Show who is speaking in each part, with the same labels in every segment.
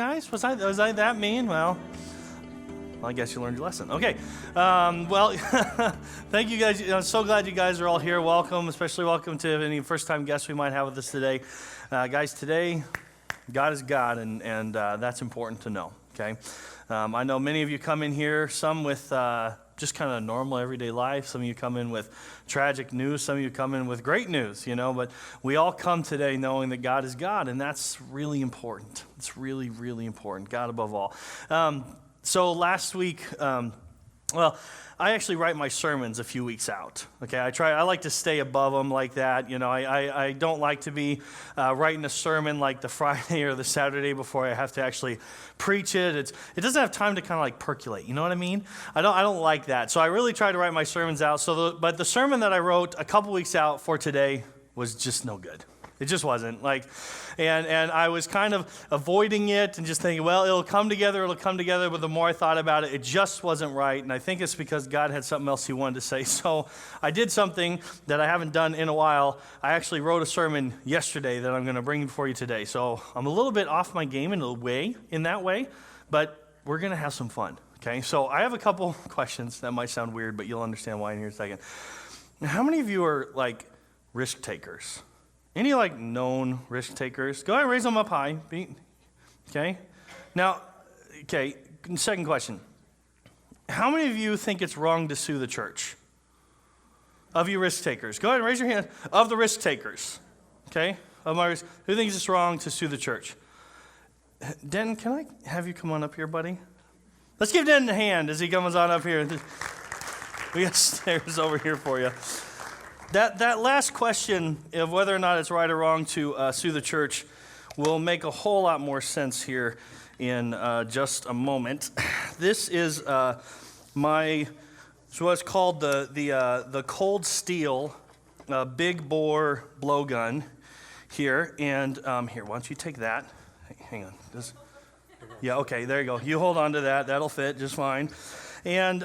Speaker 1: guys? Was I that mean? Well, I guess you learned your lesson. Okay. Well, thank you guys. I'm so glad you guys are all here. Welcome, especially welcome to any first-time guests we might have with us today. Guys, today, God is God, and that's important to know, okay? I know many of you come in here, some with just kind of normal everyday life. Some of you come in with tragic news. Some of you come in with great news, but we all come today knowing that God is God, and that's really important. It's really, really important, God above all. So last week, I actually write my sermons a few weeks out. Okay, I like to stay above them like that. I don't like to be writing a sermon like the Friday or the Saturday before I have to actually preach it. It doesn't have time to kind of like percolate. You know what I mean? I don't like that. So I really try to write my sermons out. But the sermon that I wrote a couple weeks out for today was just no good. It just wasn't and I was kind of avoiding it and just thinking, well, it'll come together. But the more I thought about it, it just wasn't right. And I think it's because God had something else he wanted to say. So I did something that I haven't done in a while. I actually wrote a sermon yesterday that I'm going to bring before you today. So I'm a little bit off my game in that way, but we're going to have some fun. Okay. So I have a couple questions that might sound weird, but you'll understand why in here in a second. How many of you are like risk takers? Any known risk takers? Go ahead and raise them up high. Okay. Now, second question. How many of you think it's wrong to sue the church? Of you risk takers. Go ahead and raise your hand. Of the risk takers. Okay. Who thinks it's wrong to sue the church? Denton, can I have you come on up here, buddy? Let's give Denton a hand as he comes on up here. We got stairs over here for you. That last question of whether or not it's right or wrong to sue the church will make a whole lot more sense here in just a moment. This is what's called the Cold Steel big bore blowgun here. And here, why don't you take that? Hang on. Yeah, okay, there you go. You hold on to that. That'll fit just fine. And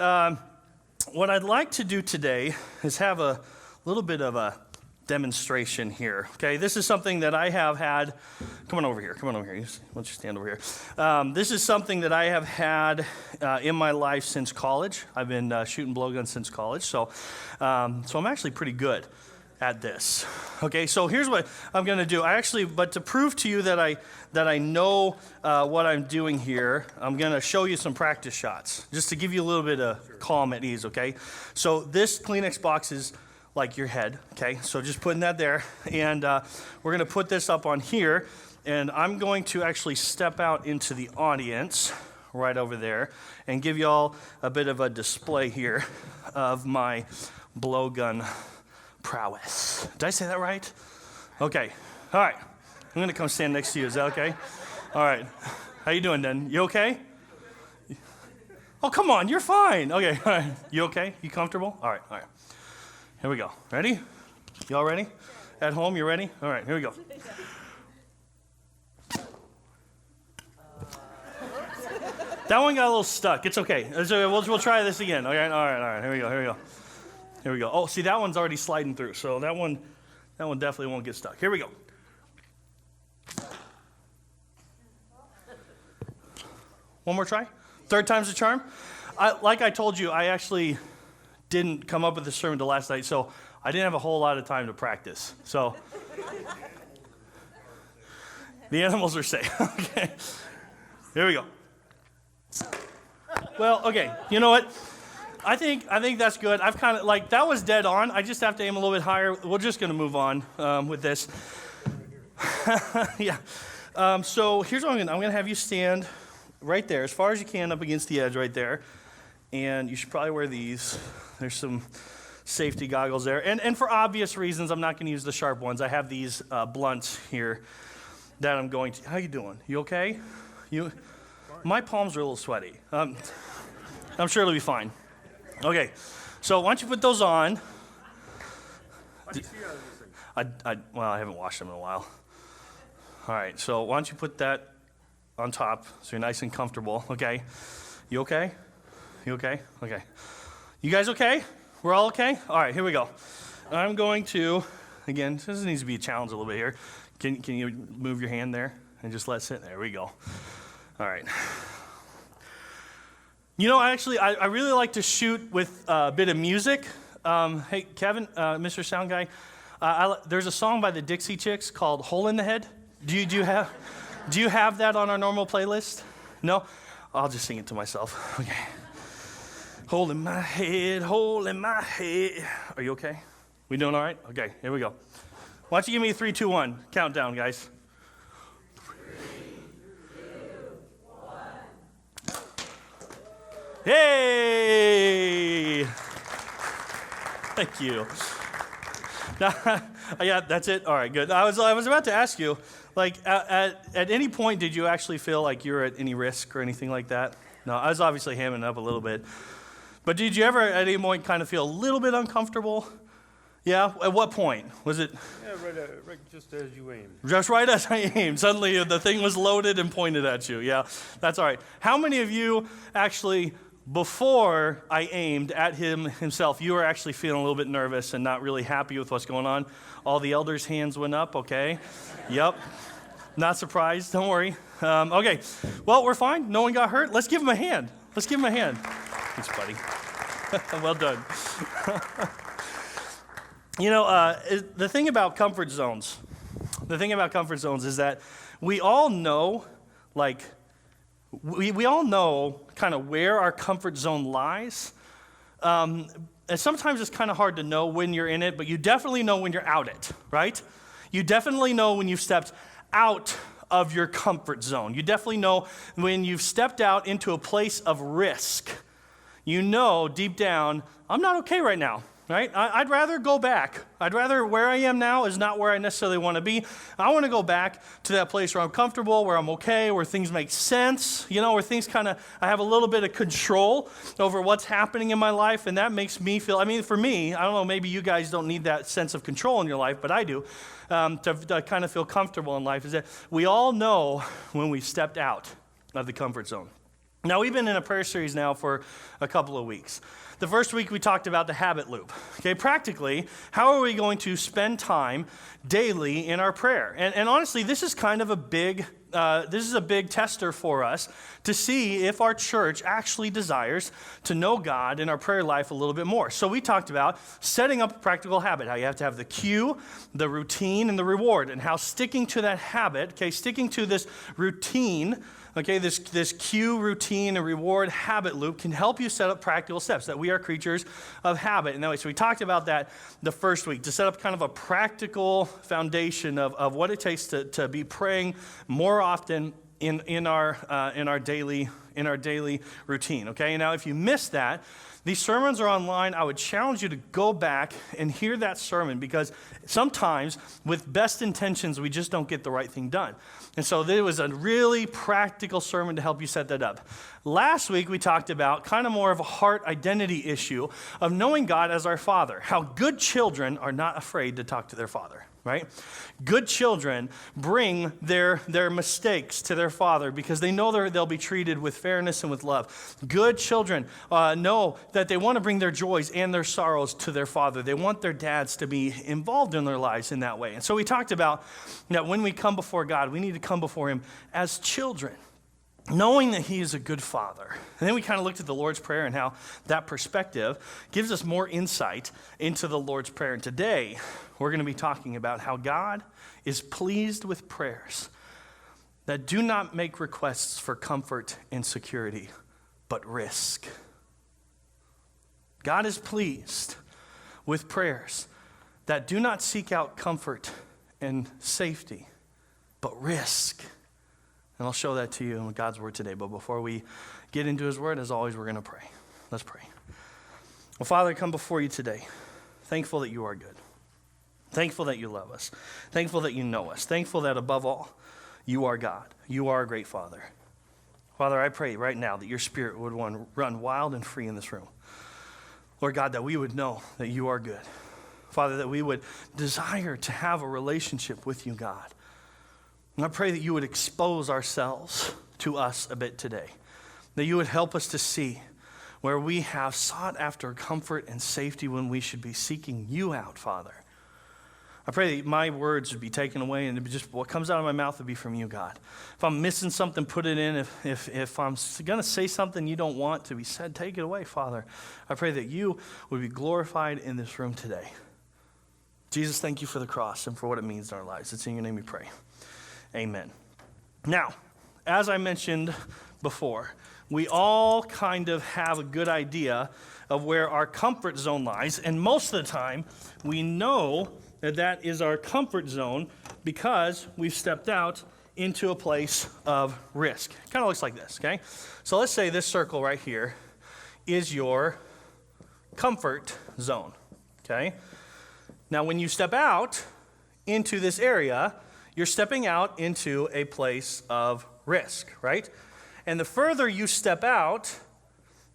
Speaker 1: what I'd like to do today is have a little bit of a demonstration here. Okay, this is something that I have had. Come on over here. Why don't you stand over here? This is something that I have had in my life since college. I've been shooting blowguns since college, so I'm actually pretty good at this. Okay, so here's what I'm going to do. But to prove to you that I know what I'm doing here, I'm going to show you some practice shots, just to give you a little bit of calm at ease. Okay, so this Kleenex box is like your head, okay? So just putting that there, and we're going to put this up on here, and I'm going to actually step out into the audience right over there and give you all a bit of a display here of my blowgun prowess. Did I say that right? Okay. All right. I'm going to come stand next to you. Is that okay? All right. How you doing, Den? You okay? Oh, come on. You're fine. Okay. All right. You okay? You comfortable? All right. Here we go. Ready? Y'all ready? At home, you ready? All right, here we go. That one got a little stuck. It's okay. We'll try this again. All right. Here we go. Oh, see, that one's already sliding through, so that one definitely won't get stuck. Here we go. One more try. Third time's the charm. Like I told you, I actually didn't come up with the sermon till last night, so I didn't have a whole lot of time to practice. So the animals are safe. Okay, here we go. Well, okay, you know what? I think that's good. I've kind of that was dead on. I just have to aim a little bit higher. We're just going to move on with this. Yeah. So here's what I'm going to have you stand right there, as far as you can, up against the edge right there. And you should probably wear these. There's some safety goggles there. And for obvious reasons, I'm not going to use the sharp ones. I have these blunts here that I'm going to. How you doing? You okay? My palms are a little sweaty. I'm sure it'll be fine. Okay, so why don't you put those on?
Speaker 2: Why do you see out of these things?
Speaker 1: I haven't washed them in a while. All right, so why don't you put that on top so you're nice and comfortable, okay? You okay? Okay. You guys okay? We're all okay? All right, here we go. I'm going to, again, this needs to be a challenge a little bit here. Can you move your hand there and just let it sit? There we go. All right. You know, I really like to shoot with a bit of music. Hey, Kevin, Mr. Sound Guy, there's a song by the Dixie Chicks called "Hole in the Head." Do you have that on our normal playlist? No? I'll just sing it to myself. Okay. Hole in my head, hole in my head. Are you okay? We doing all right? Okay, here we go. Why don't you give me a 3, 2, 1 countdown, guys? 3, 2, 1. Hey! Thank you. Yeah, that's it. All right, good. I was about to ask you, like, at any point did you actually feel like you were at any risk or anything like that? No, I was obviously hamming it up a little bit. But did you ever at any point kind of feel a little bit uncomfortable? Yeah? At what point? Was it?
Speaker 2: Yeah, right just as you aimed.
Speaker 1: Just right as I aimed. Suddenly the thing was loaded and pointed at you. Yeah, that's all right. How many of you actually, before I aimed at himself, you were actually feeling a little bit nervous and not really happy with what's going on? All the elders' hands went up, okay? Yep. Not surprised, don't worry. Okay, well, we're fine. No one got hurt. Let's give him a hand. Let's give him a hand. Thanks, buddy. Well done. You know, the thing about comfort zones is that we all know, like, we all know kind of where our comfort zone lies. And sometimes it's kind of hard to know when you're in it, but you definitely know when you're out it, right? You definitely know when you've stepped out of your comfort zone. You definitely know when you've stepped out into a place of risk. You know deep down, I'm not okay right now, right? I'd rather go back. I'd rather where I am now is not where I necessarily want to be. I want to go back to that place where I'm comfortable, where I'm okay, where things make sense, you know, where things kind of, I have a little bit of control over what's happening in my life, and that makes me feel, I mean, for me, I don't know, maybe you guys don't need that sense of control in your life, but I do, to kind of feel comfortable in life, is that we all know when we've stepped out of the comfort zone. Now, we've been in a prayer series now for a couple of weeks. The first week we talked about the habit loop. Okay, practically, how are we going to spend time daily in our prayer? And honestly, this is kind of a big tester for us to see if our church actually desires to know God in our prayer life a little bit more. So we talked about setting up a practical habit, how you have to have the cue, the routine, and the reward, and how sticking to that habit, okay, sticking to this routine, okay, this cue, routine, and reward habit loop can help you set up practical steps, that we are creatures of habit. And so we talked about that the first week, to set up kind of a practical foundation of what it takes to be praying more often in our daily routine. Okay, and now if you missed that, these sermons are online. I would challenge you to go back and hear that sermon, because sometimes with best intentions, we just don't get the right thing done. And so there was a really practical sermon to help you set that up. Last week, we talked about kind of more of a heart identity issue of knowing God as our Father, how good children are not afraid to talk to their Father. Right? Good children bring their mistakes to their father because they know they'll be treated with fairness and with love. Good children know that they want to bring their joys and their sorrows to their father. They want their dads to be involved in their lives in that way. And so we talked about that when we come before God, we need to come before him as children, knowing that he is a good father. And then we kind of looked at the Lord's Prayer and how that perspective gives us more insight into the Lord's Prayer. And today, we're going to be talking about how God is pleased with prayers that do not make requests for comfort and security, but risk. God is pleased with prayers that do not seek out comfort and safety, but risk. And I'll show that to you in God's word today. But before we get into his word, as always, we're going to pray. Let's pray. Well, Father, I come before you today, thankful that you are good. Thankful that you love us. Thankful that you know us. Thankful that above all, you are God. You are a great Father. Father, I pray right now that your Spirit would run wild and free in this room. Lord God, that we would know that you are good. Father, that we would desire to have a relationship with you, God. And I pray that you would expose ourselves to us a bit today, that you would help us to see where we have sought after comfort and safety when we should be seeking you out, Father. I pray that my words would be taken away and just what comes out of my mouth would be from you, God. If I'm missing something, put it in. If I'm going to say something you don't want to be said, take it away, Father. I pray that you would be glorified in this room today. Jesus, thank you for the cross and for what it means in our lives. It's in your name we pray. Amen. Now, as I mentioned before, we all kind of have a good idea of where our comfort zone lies, and most of the time, we know that is our comfort zone because we've stepped out into a place of risk. It kind of looks like this, okay? So let's say this circle right here is your comfort zone, okay? Now, when you step out into this area, you're stepping out into a place of risk, right? And the further you step out,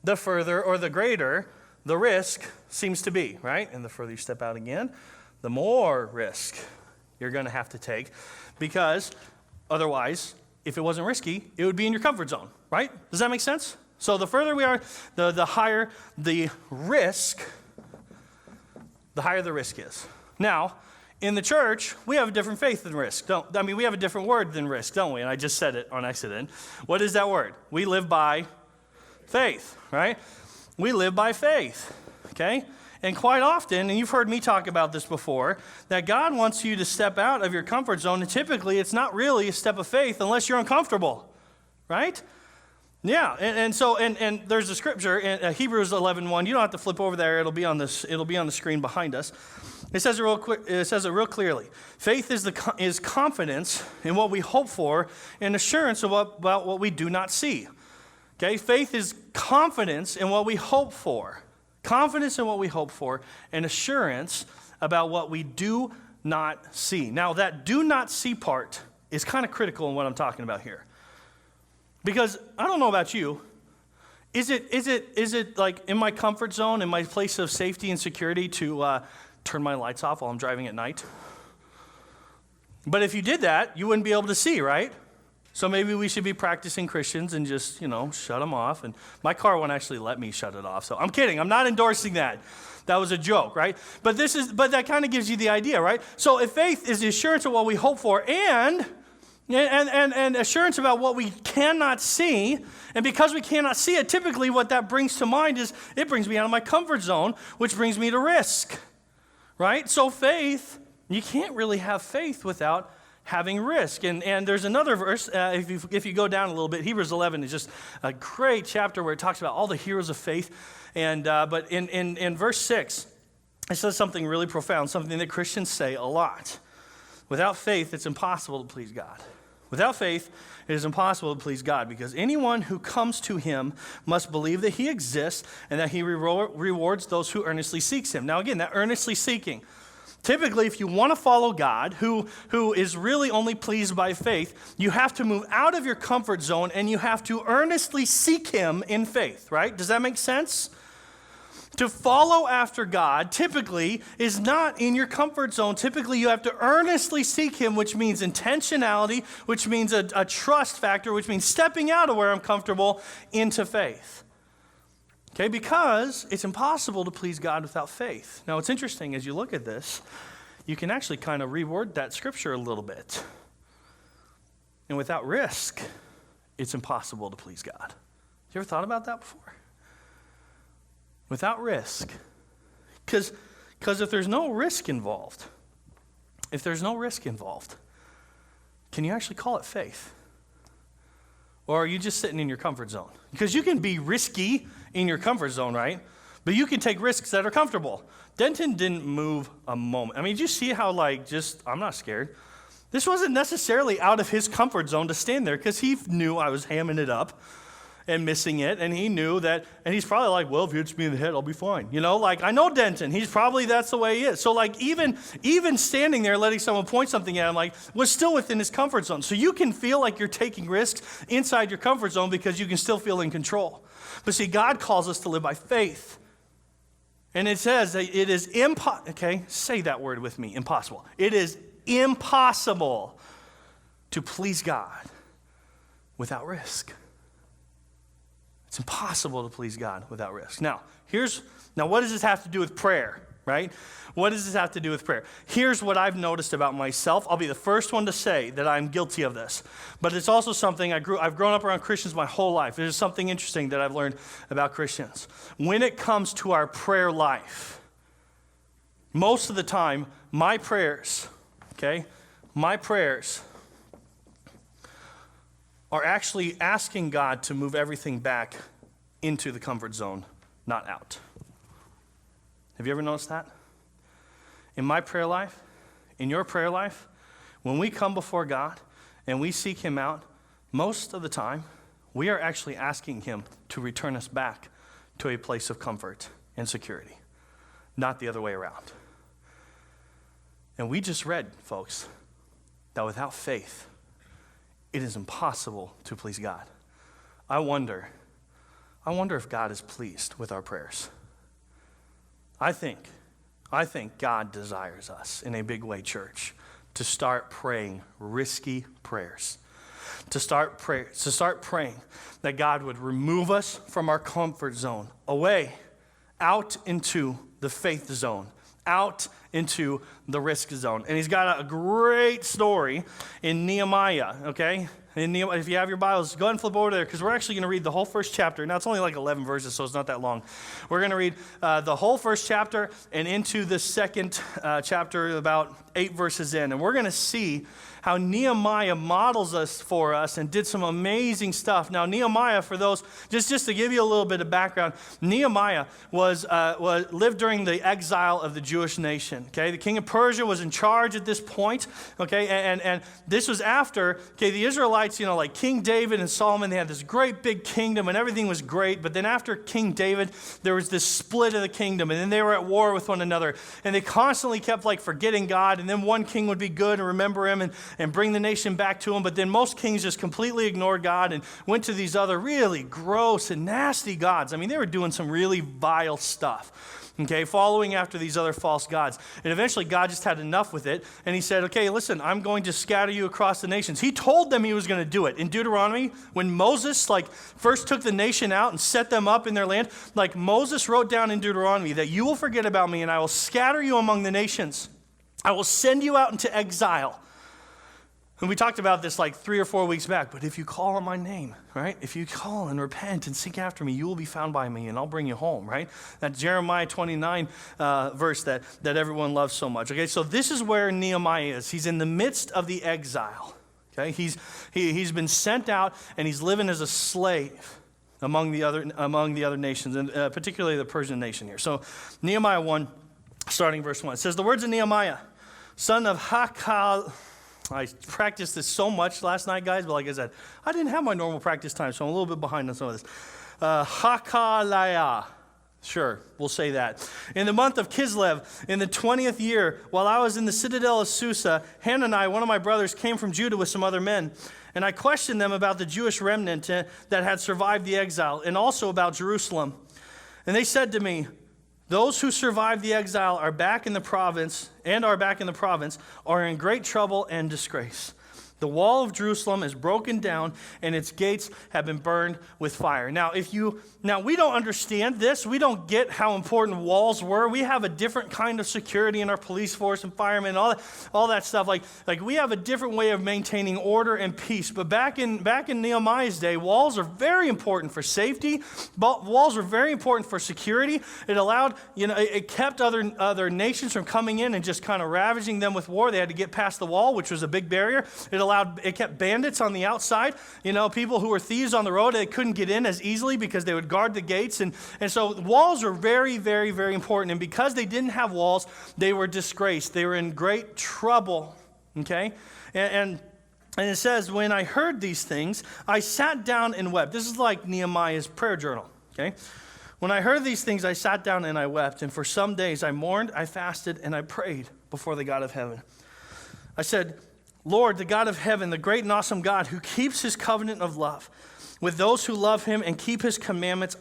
Speaker 1: the further or the greater the risk seems to be, right? And the further you step out again, the more risk you're going to have to take, because otherwise, if it wasn't risky, it would be in your comfort zone, right? Does that make sense? So the further we are, the higher the risk is. Now, in the church, we have a different faith than risk. We have a different word than risk, don't we? And I just said it on accident. What is that word? We live by faith, right? We live by faith, okay? And quite often, and you've heard me talk about this before, that God wants you to step out of your comfort zone, and typically it's not really a step of faith unless you're uncomfortable, right? Yeah, and there's a scripture in Hebrews 11:1. You don't have to flip over there; it'll be on the screen behind us. It says it real clearly. Faith is confidence in what we hope for, and assurance about what we do not see. Okay, faith is confidence in what we hope for. Confidence in what we hope for, and assurance about what we do not see. Now, that do not see part is kind of critical in what I'm talking about here. Because I don't know about you, is it like in my comfort zone, in my place of safety and security to turn my lights off while I'm driving at night? But if you did that, you wouldn't be able to see, right? So maybe we should be practicing Christians and just, shut them off. And my car won't actually let me shut it off. So I'm kidding. I'm not endorsing that. That was a joke, right? But that kind of gives you the idea, right? So if faith is the assurance of what we hope for and assurance about what we cannot see, and because we cannot see it, typically what that brings to mind is it brings me out of my comfort zone, which brings me to risk, right? So faith, you can't really have faith without having risk. And there's another verse, if you go down a little bit, Hebrews 11 is just a great chapter where it talks about all the heroes of faith. But in verse 6, it says something really profound, something that Christians say a lot. Without faith, it's impossible to please God. Without faith, it is impossible to please God, because anyone who comes to him must believe that he exists and that he rewards those who earnestly seeks him. Now again, that earnestly seeking. Typically, if you want to follow God, who is really only pleased by faith, you have to move out of your comfort zone and you have to earnestly seek him in faith, right? Does that make sense? To follow after God typically is not in your comfort zone. Typically, you have to earnestly seek him, which means intentionality, which means a trust factor, which means stepping out of where I'm comfortable into faith. Okay, because it's impossible to please God without faith. Now, it's interesting, as you look at this, you can actually kind of reword that scripture a little bit. And without risk, it's impossible to please God. You ever thought about that before? Without risk. Because if there's no risk involved, can you actually call it faith? Or are you just sitting in your comfort zone? Because you can be risky in your comfort zone, right? But you can take risks that are comfortable. Denton didn't move a moment. I mean, did you see how I'm not scared. This wasn't necessarily out of his comfort zone to stand there, because he knew I was hamming it up and missing it, and he knew that, and he's probably like, well, if it hits me in the head, I'll be fine. I know Denton. That's the way he is. So even standing there letting someone point something at him, was still within his comfort zone. So you can feel like you're taking risks inside your comfort zone because you can still feel in control. But see, God calls us to live by faith. And it says that it is okay, say that word with me, impossible. It is impossible to please God without risk. It's impossible to please God without risk. Now, what does this have to do with prayer? right? What does this have to do with prayer? Here's what I've noticed about myself. I'll be the first one to say that I'm guilty of this. But it's also something I've grown up around Christians my whole life. There's something interesting that I've learned about Christians. When it comes to our prayer life, most of the time, my prayers are actually asking God to move everything back into the comfort zone, not out. Have you ever noticed that? In my prayer life, in your prayer life, when we come before God and we seek him out, most of the time, we are actually asking him to return us back to a place of comfort and security, not the other way around. And we just read, folks, that without faith, it is impossible to please God. I wonder if God is pleased with our prayers. I think God desires us in a big way, church, to start praying risky prayers. To start praying that God would remove us from our comfort zone, away, out into the faith zone, out into the risk zone. And he's got a great story in Nehemiah, okay? In Nehemiah, if you have your Bibles, go ahead and flip over there, because we're actually going to read the whole first chapter. Now, it's only like 11 verses, so it's not that long. We're going to read the whole first chapter and into the second chapter, about 8 verses in. And we're going to see how Nehemiah models us for us and did some amazing stuff. Now, Nehemiah, for those, just to give you a little bit of background, Nehemiah lived during the exile of the Jewish nation. Okay, the king of Persia was in charge at this point. Okay, and this was after, the Israelites, like King David and Solomon, they had this great big kingdom and everything was great. But then after King David, there was this split of the kingdom, and then they were at war with one another, and they constantly kept forgetting God. And then one king would be good and remember him and bring the nation back to him. But then most kings just completely ignored God and went to these other really gross and nasty gods. I mean, they were doing some really vile stuff, okay, following after these other false gods. And eventually God just had enough with it, and he said, okay, listen, I'm going to scatter you across the nations. He told them he was going to do it. In Deuteronomy, when Moses first took the nation out and set them up in their land, Moses wrote down in Deuteronomy that you will forget about me and I will scatter you among the nations. I will send you out into exile. And we talked about this 3 or 4 weeks back, but if you call on my name, right? If you call and repent and seek after me, you will be found by me and I'll bring you home, right? That Jeremiah 29 verse that everyone loves so much. Okay, so this is where Nehemiah is. He's in the midst of the exile. Okay, he's been sent out and he's living as a slave among the other nations, and particularly the Persian nation here. So Nehemiah 1, starting verse 1, it says, the words of Nehemiah, son of Hakal. I practiced this so much last night, guys, but like I said, I didn't have my normal practice time, so I'm a little bit behind on some of this. Hakaliah. Sure, we'll say that. In the month of Kislev, in the 20th year, while I was in the citadel of Susa, Hanani, one of my brothers, came from Judah with some other men. And I questioned them about the Jewish remnant that had survived the exile, and also about Jerusalem. And they said to me, those who survived the exile are back in the province, are in great trouble and disgrace. The wall of Jerusalem is broken down, and its gates have been burned with fire. Now, we don't understand this. We don't get how important walls were. We have a different kind of security in our police force and firemen and all that stuff. Like we have a different way of maintaining order and peace. But back in Nehemiah's day, walls are very important for safety. Walls were very important for security. It allowed, it kept other nations from coming in and just kind of ravaging them with war. They had to get past the wall, which was a big barrier. It kept bandits on the outside, people who were thieves on the road. They couldn't get in as easily because they would guard the gates. And so walls are very, very, very important. And because they didn't have walls, they were disgraced. They were in great trouble, okay? And it says, when I heard these things, I sat down and wept. This is like Nehemiah's prayer journal, okay? When I heard these things, I sat down and I wept. And for some days I mourned, I fasted, and I prayed before the God of heaven. I said, Lord, the God of heaven, the great and awesome God who keeps his covenant of love with those who love him and keep his commandments,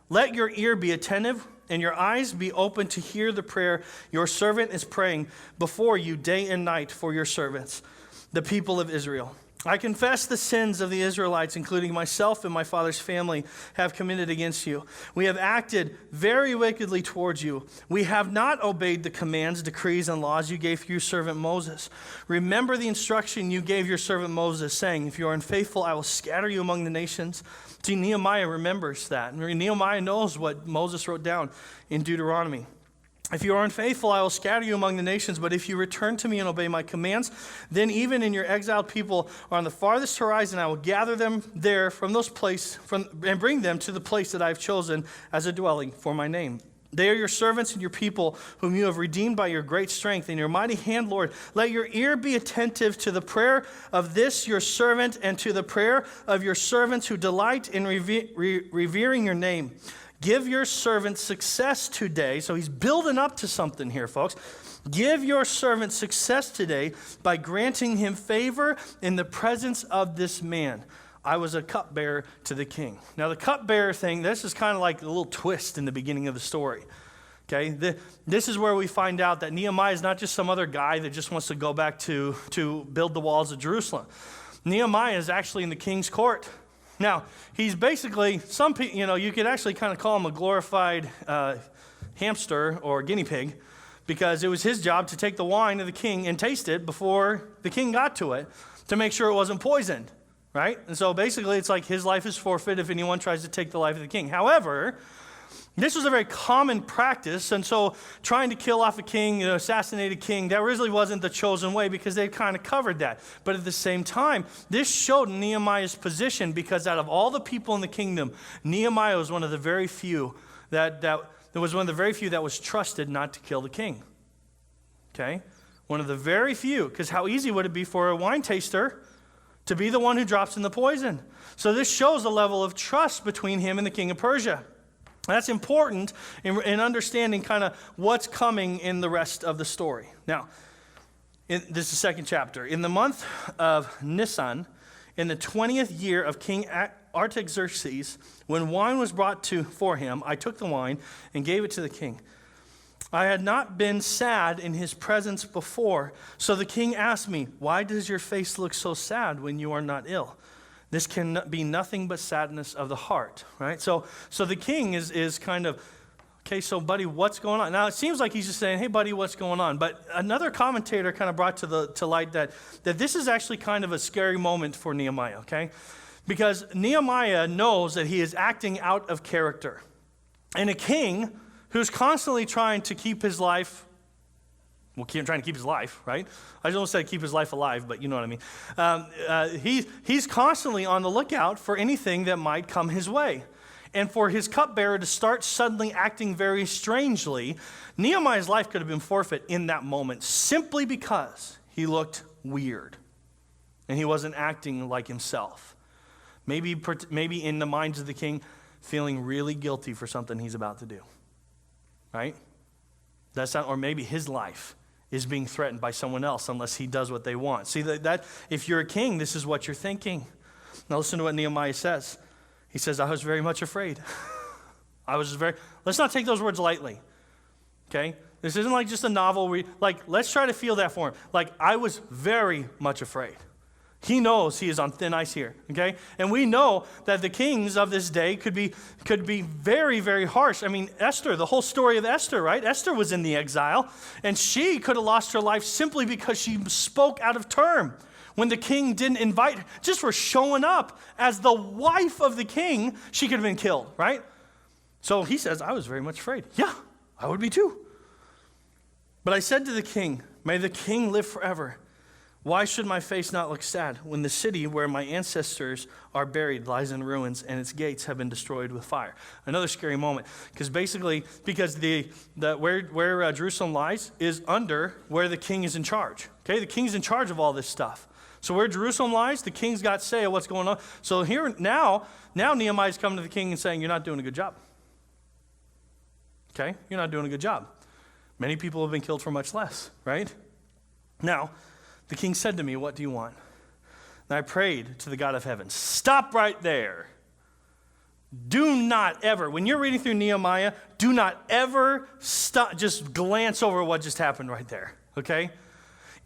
Speaker 1: let your ear be attentive and your eyes be open to hear the prayer your servant is praying before you day and night for your servants, the people of Israel. I confess the sins of the Israelites, including myself and my father's family, have committed against you. We have acted very wickedly towards you. We have not obeyed the commands, decrees, and laws you gave your servant Moses. Remember the instruction you gave your servant Moses, saying, if you are unfaithful, I will scatter you among the nations. See, Nehemiah remembers that. Nehemiah knows what Moses wrote down in Deuteronomy. If you are unfaithful, I will scatter you among the nations. But if you return to me and obey my commands, then even in your exiled people are on the farthest horizon, I will gather them there from those places and bring them to the place that I have chosen as a dwelling for my name. They are your servants and your people, whom you have redeemed by your great strength and your mighty hand, Lord. Let your ear be attentive to the prayer of this your servant and to the prayer of your servants who delight in revering your name. Give your servant success today. So he's building up to something here, folks. Give your servant success today by granting him favor in the presence of this man. I was a cupbearer to the king. Now, the cupbearer thing, this is kind of like a little twist in the beginning of the story. Okay, this is where we find out that Nehemiah is not just some other guy that just wants to go back to build the walls of Jerusalem. Nehemiah is actually in the king's court. Now, he's basically, some people, you could actually kind of call him a glorified hamster or guinea pig, because it was his job to take the wine of the king and taste it before the king got to it to make sure it wasn't poisoned, right? And so basically it's like his life is forfeit if anyone tries to take the life of the king. However, this was a very common practice, and so trying to kill off a king, assassinate a king, that really wasn't the chosen way because they kind of covered that. But at the same time, this showed Nehemiah's position because out of all the people in the kingdom, Nehemiah was one of the very few that was trusted not to kill the king. Okay? One of the very few, because how easy would it be for a wine taster to be the one who drops in the poison? So this shows a level of trust between him and the king of Persia. That's important in understanding kind of what's coming in the rest of the story. Now, this is the second chapter. In the month of Nisan, in the 20th year of King Artaxerxes, when wine was brought for him, I took the wine and gave it to the king. I had not been sad in his presence before, so the king asked me, why does your face look so sad when you are not ill? This can be nothing but sadness of the heart, right? So the king is kind of, okay, so buddy, what's going on? Now, it seems like he's just saying, hey, buddy, what's going on? But another commentator kind of brought to light that this is actually kind of a scary moment for Nehemiah, okay? Because Nehemiah knows that he is acting out of character. And a king who's constantly trying to keep his life, trying to keep his life, right? I don't say keep his life alive, but you know what I mean. He's constantly on the lookout for anything that might come his way. And for his cupbearer to start suddenly acting very strangely, Nehemiah's life could have been forfeit in that moment simply because he looked weird and he wasn't acting like himself. Maybe in the minds of the king, feeling really guilty for something he's about to do, right? Or maybe his life is being threatened by someone else unless he does what they want. See, that if you're a king, this is what you're thinking. Now listen to what Nehemiah says. He says, I was very much afraid. Let's not take those words lightly, okay? This isn't like just a novel let's try to feel that for him. I was very much afraid. He knows he is on thin ice here, okay? And we know that the kings of this day could be very, very harsh. I mean, Esther, the whole story of Esther, right? Esther was in the exile, and she could have lost her life simply because she spoke out of term. When the king didn't invite her, just for showing up as the wife of the king, she could have been killed, right? So he says, I was very much afraid. Yeah, I would be too. But I said to the king, may the king live forever. Why should my face not look sad when the city where my ancestors are buried lies in ruins and its gates have been destroyed with fire? Another scary moment, because where Jerusalem lies is under where the king is in charge. Okay, the king's in charge of all this stuff. So where Jerusalem lies, the king's got say of what's going on. So here now Nehemiah's coming to the king and saying, you're not doing a good job. Okay, you're not doing a good job. Many people have been killed for much less, right? Now, the king said to me, what do you want? And I prayed to the God of heaven, stop right there. Do not ever, when you're reading through Nehemiah, do not ever stop, just glance over what just happened right there, okay?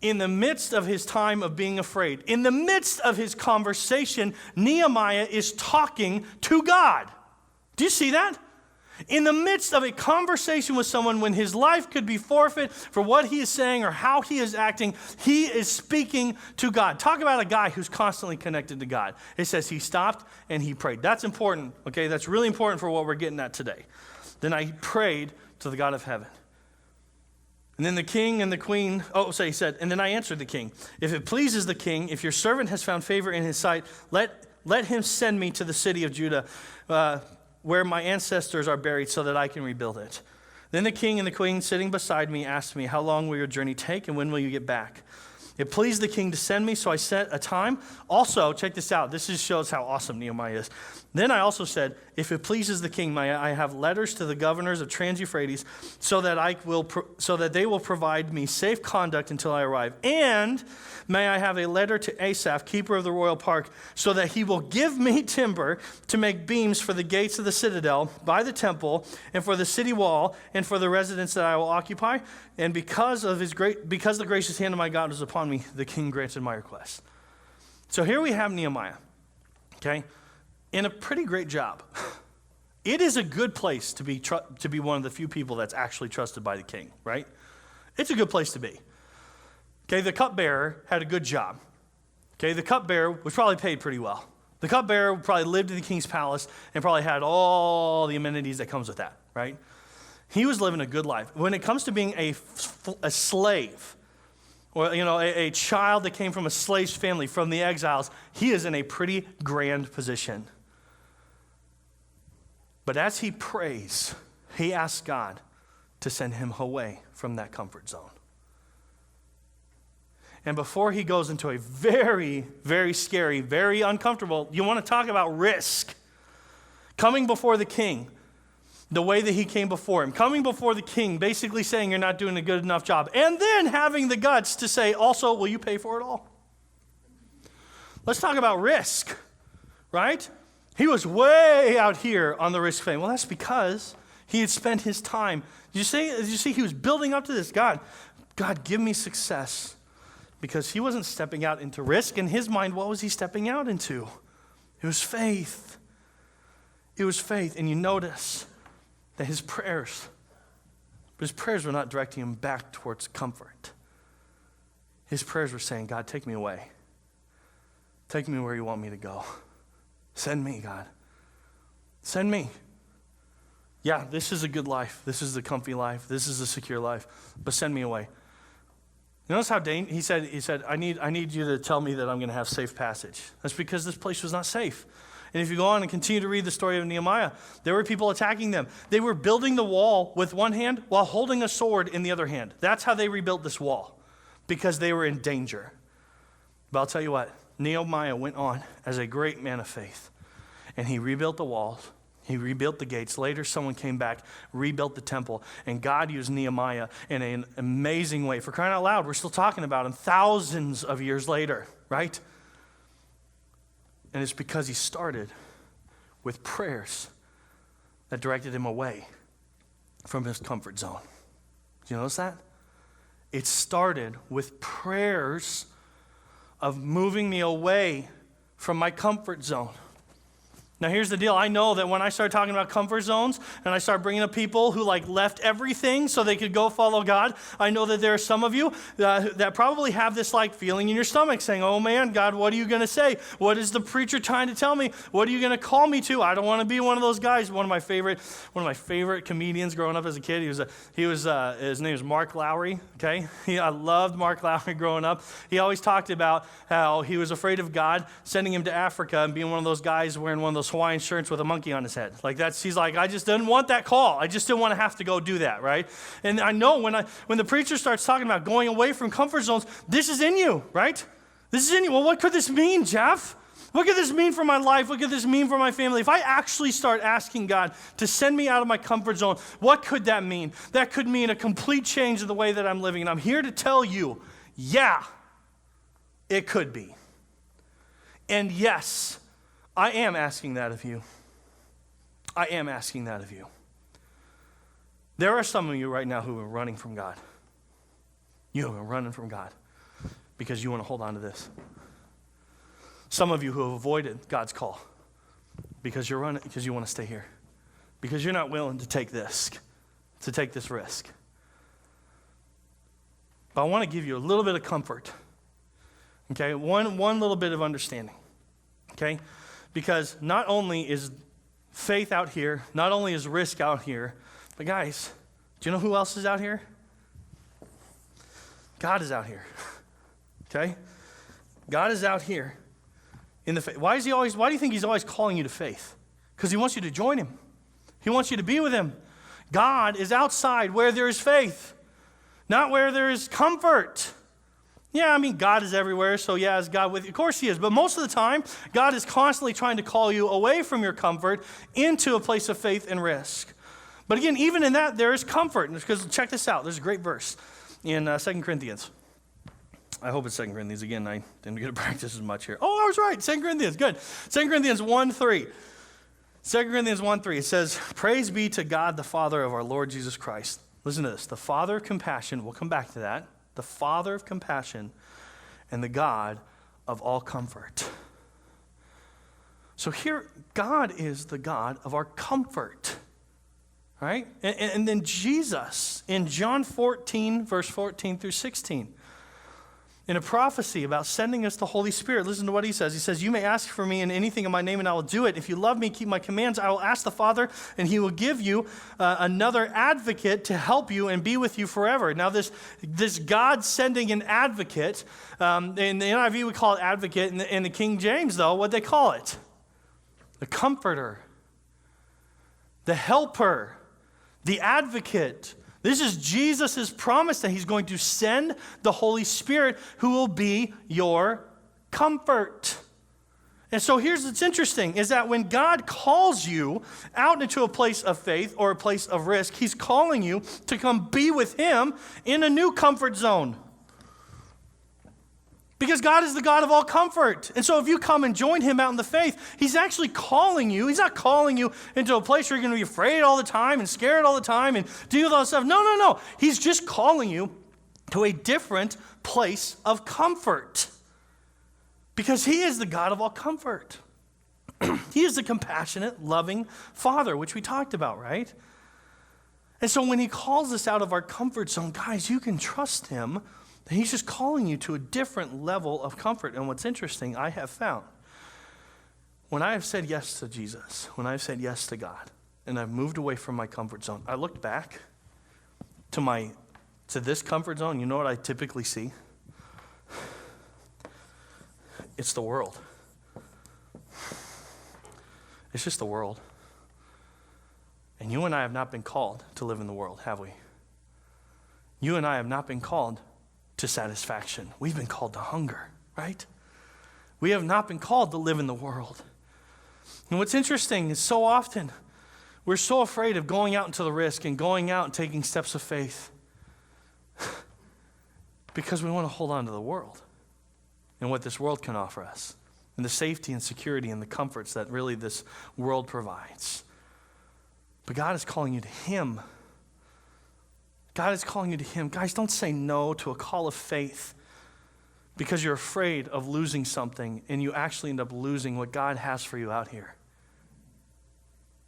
Speaker 1: In the midst of his time of being afraid, in the midst of his conversation, Nehemiah is talking to God. Do you see that? In the midst of a conversation with someone when his life could be forfeit for what he is saying or how he is acting, he is speaking to God. Talk about a guy who's constantly connected to God. It says he stopped and he prayed. That's important, okay? That's really important for what we're getting at today. Then I prayed to the God of heaven. And then the king and the queen, he said, and then I answered the king, if it pleases the king, if your servant has found favor in his sight, let him send me to the city of Judah, where my ancestors are buried, so that I can rebuild it. Then the king and the queen sitting beside me asked me, how long will your journey take, and when will you get back? It pleased the king to send me, so I set a time. Also, check this out. This just shows how awesome Nehemiah is. Then I also said, if it pleases the king, may I have letters to the governors of Trans-Euphrates, so that they will provide me safe conduct until I arrive. And may I have a letter to Asaph, keeper of the royal park, so that he will give me timber to make beams for the gates of the citadel, by the temple, and for the city wall, and for the residence that I will occupy. And because the gracious hand of my God was upon me, the king granted my request. So here we have Nehemiah, okay, in a pretty great job. It is a good place to be one of the few people that's actually trusted by the king, right? It's a good place to be. Okay, the cupbearer had a good job. Okay, the cupbearer was probably paid pretty well. The cupbearer probably lived in the king's palace and probably had all the amenities that comes with that, right? He was living a good life. When it comes to being a slave, or a child that came from a slave's family, from the exiles, he is in a pretty grand position. But as he prays, he asks God to send him away from that comfort zone. And before he goes into a very, very scary, very uncomfortable, you want to talk about risk, coming before the king, the way that he came before him, coming before the king, basically saying you're not doing a good enough job, and then having the guts to say, also, will you pay for it all? Let's talk about risk, right? He was way out here on the risk thing. Well, that's because he had spent his time. Did you see he was building up to this? God, give me success. Because he wasn't stepping out into risk. In his mind, what was he stepping out into? It was faith. It was faith. And you notice that his prayers were not directing him back towards comfort. His prayers were saying, God, take me away. Take me where you want me to go. Send me, God. Send me. Yeah, this is a good life. This is the comfy life. This is a secure life. But send me away. You notice how he said, I need you to tell me that I'm going to have safe passage. That's because this place was not safe. And if you go on and continue to read the story of Nehemiah, there were people attacking them. They were building the wall with one hand while holding a sword in the other hand. That's how they rebuilt this wall, because they were in danger. But I'll tell you what, Nehemiah went on as a great man of faith, and he rebuilt the walls. He rebuilt the gates. Later, someone came back, rebuilt the temple, and God used Nehemiah in an amazing way. For crying out loud, we're still talking about him thousands of years later, right? And it's because he started with prayers that directed him away from his comfort zone. Do you notice that? It started with prayers of moving me away from my comfort zone. Now, here's the deal. I know that when I start talking about comfort zones and I start bringing up people who left everything so they could go follow God, I know that there are some of you that probably have this feeling in your stomach saying, oh man, God, what are you going to say? What is the preacher trying to tell me? What are you going to call me to? I don't want to be one of those guys. One of my favorite comedians growing up as a kid, his name was Mark Lowry, okay? I loved Mark Lowry growing up. He always talked about how he was afraid of God sending him to Africa and being one of those guys wearing one of those Hawaiian shirts with a monkey on his head. He's like, I just didn't want that call. I just didn't want to have to go do that, right? And I know when the preacher starts talking about going away from comfort zones, this is in you, right? This is in you. Well, what could this mean, Jeff? What could this mean for my life? What could this mean for my family? If I actually start asking God to send me out of my comfort zone, what could that mean? That could mean a complete change of the way that I'm living. And I'm here to tell you, yeah, it could be. And yes, I am asking that of you. I am asking that of you. There are some of you right now who are running from God. You are running from God. because you want to hold on to this. Some of you who have avoided God's call because you want to stay here, because you're not willing to take this risk. But I want to give you a little bit of comfort, okay? One little bit of understanding, okay? Because not only is faith out here, not only is risk out here, but guys, do you know who else is out here? God is out here, okay? God is out here in the faith. Why do you think he's always calling you to faith? Because he wants you to join him. He wants you to be with him. God is outside where there is faith, not where there is comfort. Yeah, I mean, God is everywhere, so yeah, is God with you? Of course he is, but most of the time, God is constantly trying to call you away from your comfort into a place of faith and risk. But again, even in that, there is comfort, because check this out. There's a great verse in 2 Corinthians. I hope it's 2 Corinthians. Again, I didn't get to practice as much here. Oh, I was right. 2 Corinthians. Good. 2 Corinthians 1:3. 2 Corinthians 1:3. It says, praise be to God, the Father of our Lord Jesus Christ. Listen to this. The Father of compassion. We'll come back to that. The Father of compassion and the God of all comfort. So here, God is the God of our comfort. Right? And then Jesus, in John 14, verse 14 through 16, in a prophecy about sending us the Holy Spirit, listen to what he says. He says, you may ask for me in anything in my name, and I will do it. If you love me, keep my commands. I will ask the Father, and he will give you another advocate to help you and be with you forever. Now, this God sending an advocate, in the NIV we call it advocate. In the King James, though, what they call it? The comforter, the helper, the advocate. This is Jesus' promise that he's going to send the Holy Spirit who will be your comfort. And so here's what's interesting, is that when God calls you out into a place of faith or a place of risk, he's calling you to come be with him in a new comfort zone. Because God is the God of all comfort. And so if you come and join him out in the faith, he's actually calling you. He's not calling you into a place where you're going to be afraid all the time and scared all the time and deal with all this stuff. No. He's just calling you to a different place of comfort. Because he is the God of all comfort. He is the compassionate, loving Father, which we talked about, right? And so when he calls us out of our comfort zone, guys, you can trust him. He's just calling you to a different level of comfort. And what's interesting, I have found, when I have said yes to Jesus, when I've said yes to God, and I've moved away from my comfort zone, I looked back to this comfort zone. You know what I typically see? It's the world. It's just the world. And you and I have not been called to live in the world, have we? You and I have not been called to satisfaction. We've been called to hunger, right? We have not been called to live in the world. And what's interesting is so often we're so afraid of going out into the risk and going out and taking steps of faith because we want to hold on to the world and what this world can offer us and the safety and security and the comforts that really this world provides. But God is calling you to him. God is calling you to him. Guys, don't say no to a call of faith because you're afraid of losing something and you actually end up losing what God has for you out here.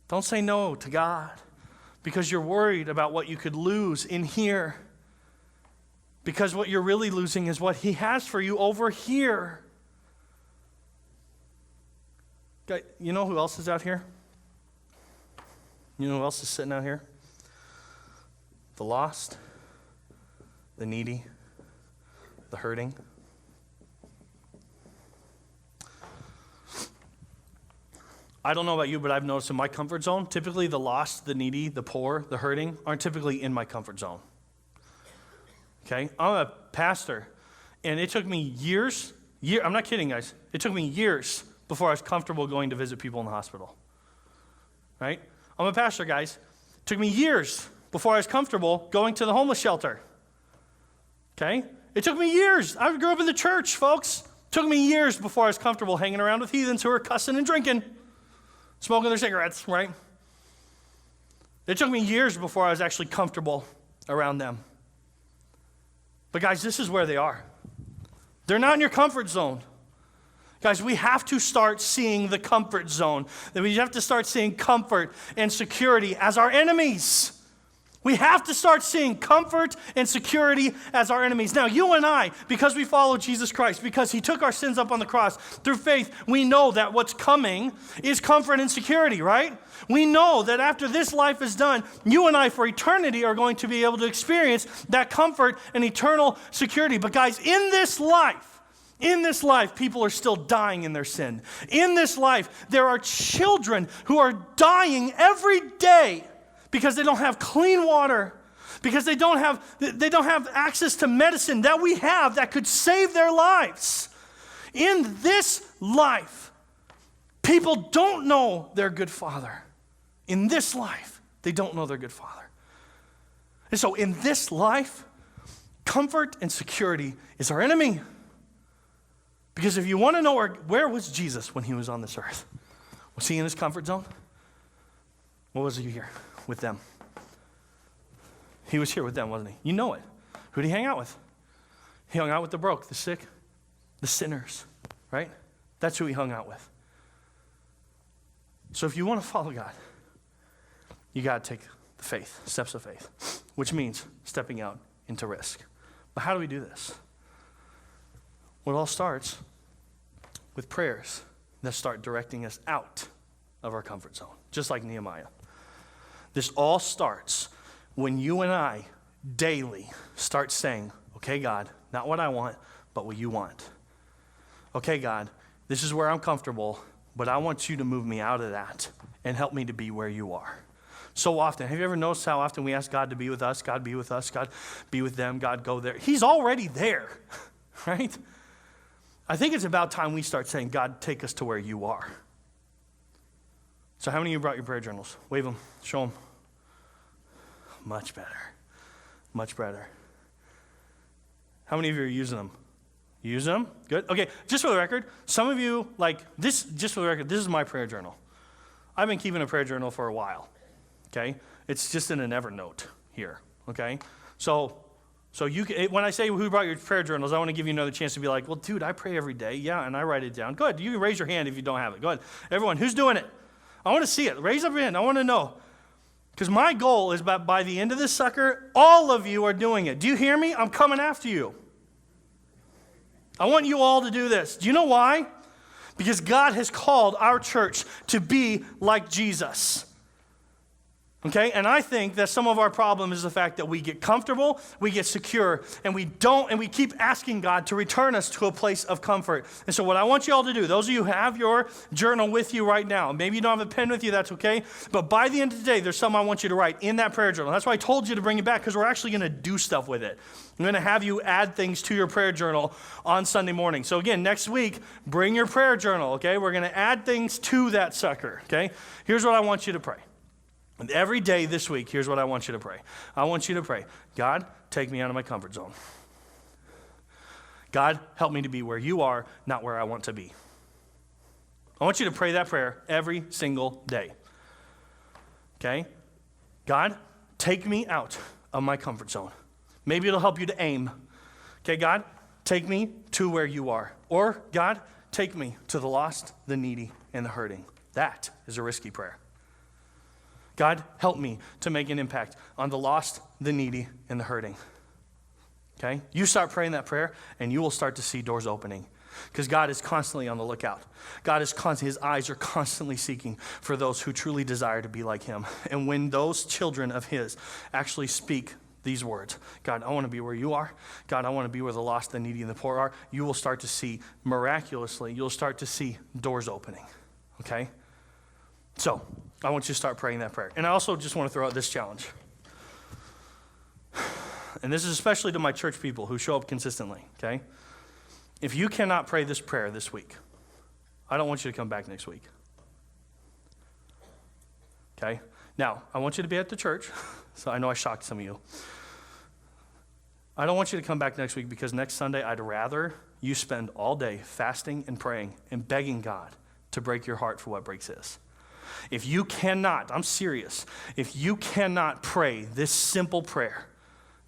Speaker 1: Don't say no to God because you're worried about what you could lose in here, because what you're really losing is what he has for you over here. Guys, you know who else is out here? You know who else is sitting out here? The lost, the needy, the hurting. I don't know about you, but I've noticed in my comfort zone, typically the lost, the needy, the poor, the hurting aren't typically in my comfort zone. Okay? I'm a pastor, and it took me years, I'm not kidding, guys. It took me years before I was comfortable going to visit people in the hospital. Right? I'm a pastor, guys. It took me years before I was comfortable going to the homeless shelter. Okay? It took me years. I grew up in the church, folks. It took me years before I was comfortable hanging around with heathens who were cussing and drinking, smoking their cigarettes, right? It took me years before I was actually comfortable around them. But guys, this is where they are. They're not in your comfort zone. Guys, we have to start seeing the comfort zone. We have to start seeing comfort and security as our enemies. We have to start seeing comfort and security as our enemies. Now, you and I, because we follow Jesus Christ, because he took our sins up on the cross, through faith, we know that what's coming is comfort and security, right? We know that after this life is done, you and I for eternity are going to be able to experience that comfort and eternal security. But guys, in this life, people are still dying in their sin. In this life, there are children who are dying every day because they don't have clean water, because they don't have access to medicine that we have that could save their lives. In this life, people don't know their good Father. In this life, they don't know their good Father. And so in this life, comfort and security is our enemy. Because if you want to know where was Jesus when he was on this earth? Was he in his comfort zone? What was he here with them? He was here with them, wasn't he? You know it. Who did he hang out with? He hung out with the broke, the sick, the sinners, right? That's who he hung out with. So if you want to follow God, you got to take the faith, steps of faith, which means stepping out into risk. But how do we do this? Well, it all starts with prayers that start directing us out of our comfort zone, just like Nehemiah. This all starts when you and I daily start saying, okay, God, not what I want, but what you want. Okay, God, this is where I'm comfortable, but I want you to move me out of that and help me to be where you are. So often, have you ever noticed how often we ask God to be with us, God be with us, God be with them, God go there? He's already there, right? I think it's about time we start saying, God, take us to where you are. So how many of you brought your prayer journals? Wave them, show them. Much better, much better. How many of you are using them? You using them? Good. Okay, just for the record, some of you, like this, just for the record, this is my prayer journal. I've been keeping a prayer journal for a while, okay? It's just in an Evernote here, okay? So you can, when I say who brought your prayer journals, I want to give you another chance to be like, well, dude, I pray every day. Yeah, and I write it down. Good. You can raise your hand if you don't have it. Go ahead. Everyone, who's doing it? I want to see it. Raise up your hand. I want to know. Because my goal is by the end of this sucker, all of you are doing it. Do you hear me? I'm coming after you. I want you all to do this. Do you know why? Because God has called our church to be like Jesus. Okay, and I think that some of our problem is the fact that we get comfortable, we get secure, and we keep asking God to return us to a place of comfort. And so what I want you all to do, those of you who have your journal with you right now, maybe you don't have a pen with you, that's okay, but by the end of the day, there's something I want you to write in that prayer journal. That's why I told you to bring it back, because we're actually going to do stuff with it. I'm going to have you add things to your prayer journal on Sunday morning. So again, next week, bring your prayer journal, okay? We're going to add things to that sucker, okay? Here's what I want you to pray. And every day this week, here's what I want you to pray. I want you to pray, God, take me out of my comfort zone. God, help me to be where you are, not where I want to be. I want you to pray that prayer every single day. Okay? God, take me out of my comfort zone. Maybe it'll help you to aim. Okay, God, take me to where you are. Or, God, take me to the lost, the needy, and the hurting. That is a risky prayer. God, help me to make an impact on the lost, the needy, and the hurting. Okay? You start praying that prayer, and you will start to see doors opening. Because God is constantly on the lookout. His eyes are constantly seeking for those who truly desire to be like him. And when those children of his actually speak these words, God, I want to be where you are. God, I want to be where the lost, the needy, and the poor are. You will start to see, miraculously, you'll start to see doors opening. Okay? So, I want you to start praying that prayer. And I also just want to throw out this challenge. And this is especially to my church people who show up consistently, okay? If you cannot pray this prayer this week, I don't want you to come back next week. Okay? Now, I want you to be at the church, so I know I shocked some of you. I don't want you to come back next week because next Sunday I'd rather you spend all day fasting and praying and begging God to break your heart for what breaks his. If you cannot, I'm serious, if you cannot pray this simple prayer,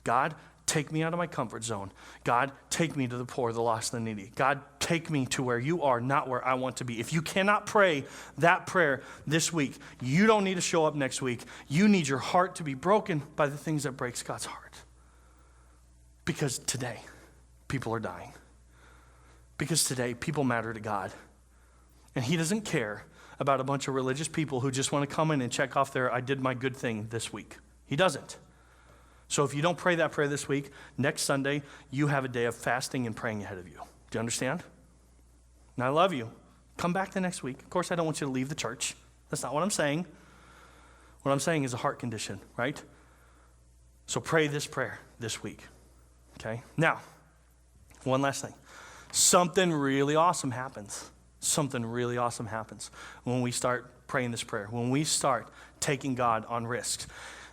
Speaker 1: God, take me out of my comfort zone. God, take me to the poor, the lost, and the needy. God, take me to where you are, not where I want to be. If you cannot pray that prayer this week, you don't need to show up next week. You need your heart to be broken by the things that breaks God's heart. Because today, people are dying. Because today, people matter to God. And he doesn't care about a bunch of religious people who just want to come in and check off their, I did my good thing this week. He doesn't. So if you don't pray that prayer this week, next Sunday, you have a day of fasting and praying ahead of you. Do you understand? And I love you. Come back the next week. Of course, I don't want you to leave the church. That's not what I'm saying. What I'm saying is a heart condition, right? So pray this prayer this week. Okay? Now, one last thing. Something really awesome happens. Something really awesome happens when we start praying this prayer, when we start taking God on risks.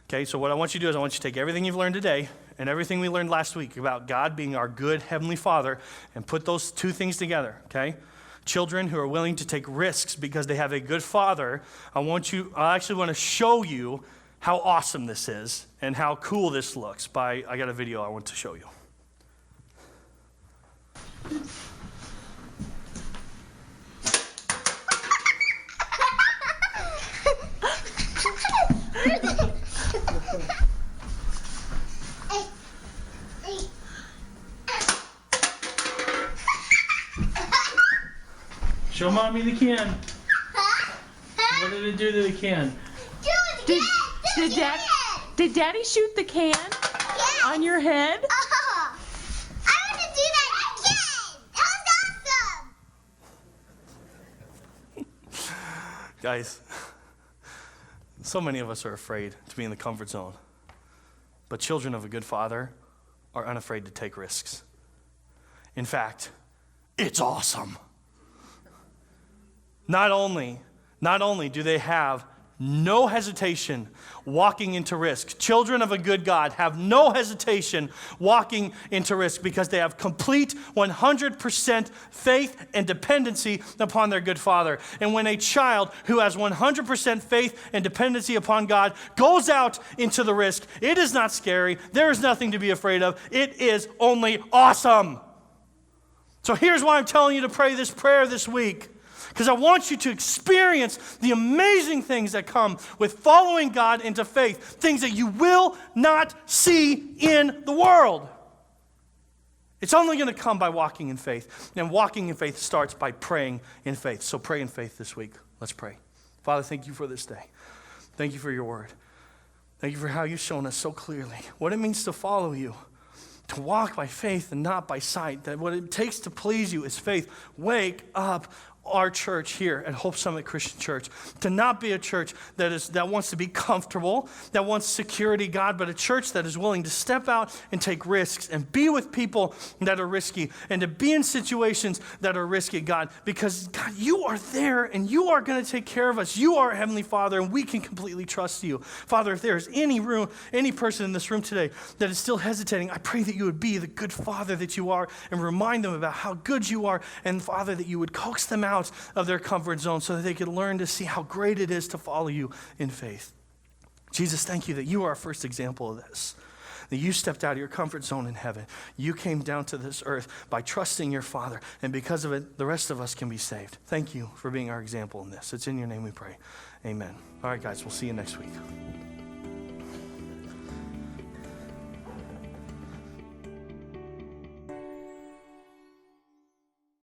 Speaker 1: Okay, so what I want you to do is I want you to take everything you've learned today and everything we learned last week about God being our good Heavenly Father and put those two things together, okay? Children who are willing to take risks because they have a good father, I actually want to show you how awesome this is and how cool this looks I got a video I want to show you. Show mommy the can. What did it do to the can?
Speaker 3: Did Daddy shoot the can on your head?
Speaker 4: I want to do that again. That was awesome.
Speaker 1: Guys, so many of us are afraid to be in the comfort zone. But children of a good father are unafraid to take risks. In fact, it's awesome. Not only do they have no hesitation walking into risk. Children of a good God have no hesitation walking into risk because they have complete 100% faith and dependency upon their good father. And when a child who has 100% faith and dependency upon God goes out into the risk, it is not scary. There is nothing to be afraid of. It is only awesome. So here's why I'm telling you to pray this prayer this week. Because I want you to experience the amazing things that come with following God into faith, things that you will not see in the world. It's only going to come by walking in faith. And walking in faith starts by praying in faith. So pray in faith this week. Let's pray. Father, thank you for this day. Thank you for your word. Thank you for how you've shown us so clearly what it means to follow you, to walk by faith and not by sight, that what it takes to please you is faith. Wake up our church here at Hope Summit Christian Church to not be a church that wants to be comfortable, that wants security, God, but a church that is willing to step out and take risks and be with people that are risky and to be in situations that are risky, God, because God, you are there and you are going to take care of us. You are Heavenly Father and we can completely trust you. Father, if there is any person in this room today that is still hesitating, I pray that you would be the good Father that you are and remind them about how good you are, and Father, that you would coax them out of their comfort zone so that they could learn to see how great it is to follow you in faith. Jesus, thank you that you are our first example of this, that you stepped out of your comfort zone in heaven. You came down to this earth by trusting your Father, and because of it, the rest of us can be saved. Thank you for being our example in this. It's in your name we pray. Amen. All right, guys, we'll see you next week.